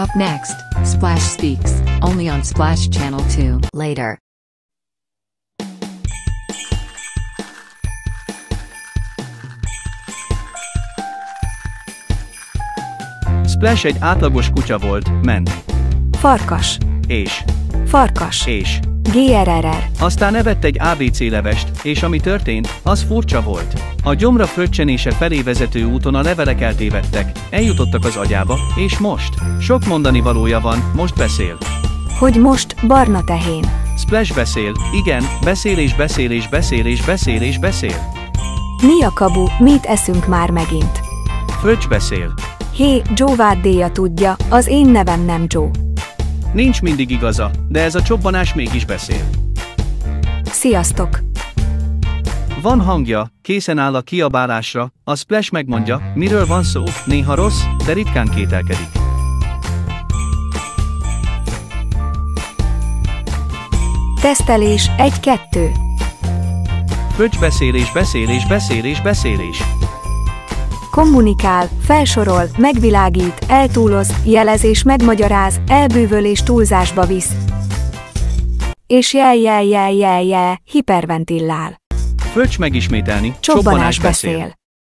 Up next, Splash Speaks, only on Splash Channel 2. Later. Splash egy átlagos kutya volt, ment. Farkas. És. Farkas. És. GRRR. Aztán evett egy ABC levest, és ami történt, az furcsa volt. A gyomra fröccsenése felé vezető úton a levelek eltévedtek, eljutottak az agyába, és most. Sok mondani valója van, most beszél. Hogy most, barna tehén. Splash beszél, igen, beszél és beszél és beszél és beszél és beszél. Mi a kabu, mit eszünk már megint? Fröccs beszél. Hé, Joe Váddéja tudja, az én nevem nem Joe. Nincs mindig igaza, de ez a csobbanás mégis beszél. Sziasztok! Van hangja, készen áll a kiabálásra, a Splash megmondja, miről van szó, néha rossz, de ritkán kételkedik. Tesztelés, 1-2. Fröccs beszél és beszél és beszél és beszél és. Kommunikál, felsorol, megvilágít, eltúloz, jelez és megmagyaráz, elbűvöl és túlzásba visz. És hiperventillál. Fröccs megismételni, Csobbanás beszél.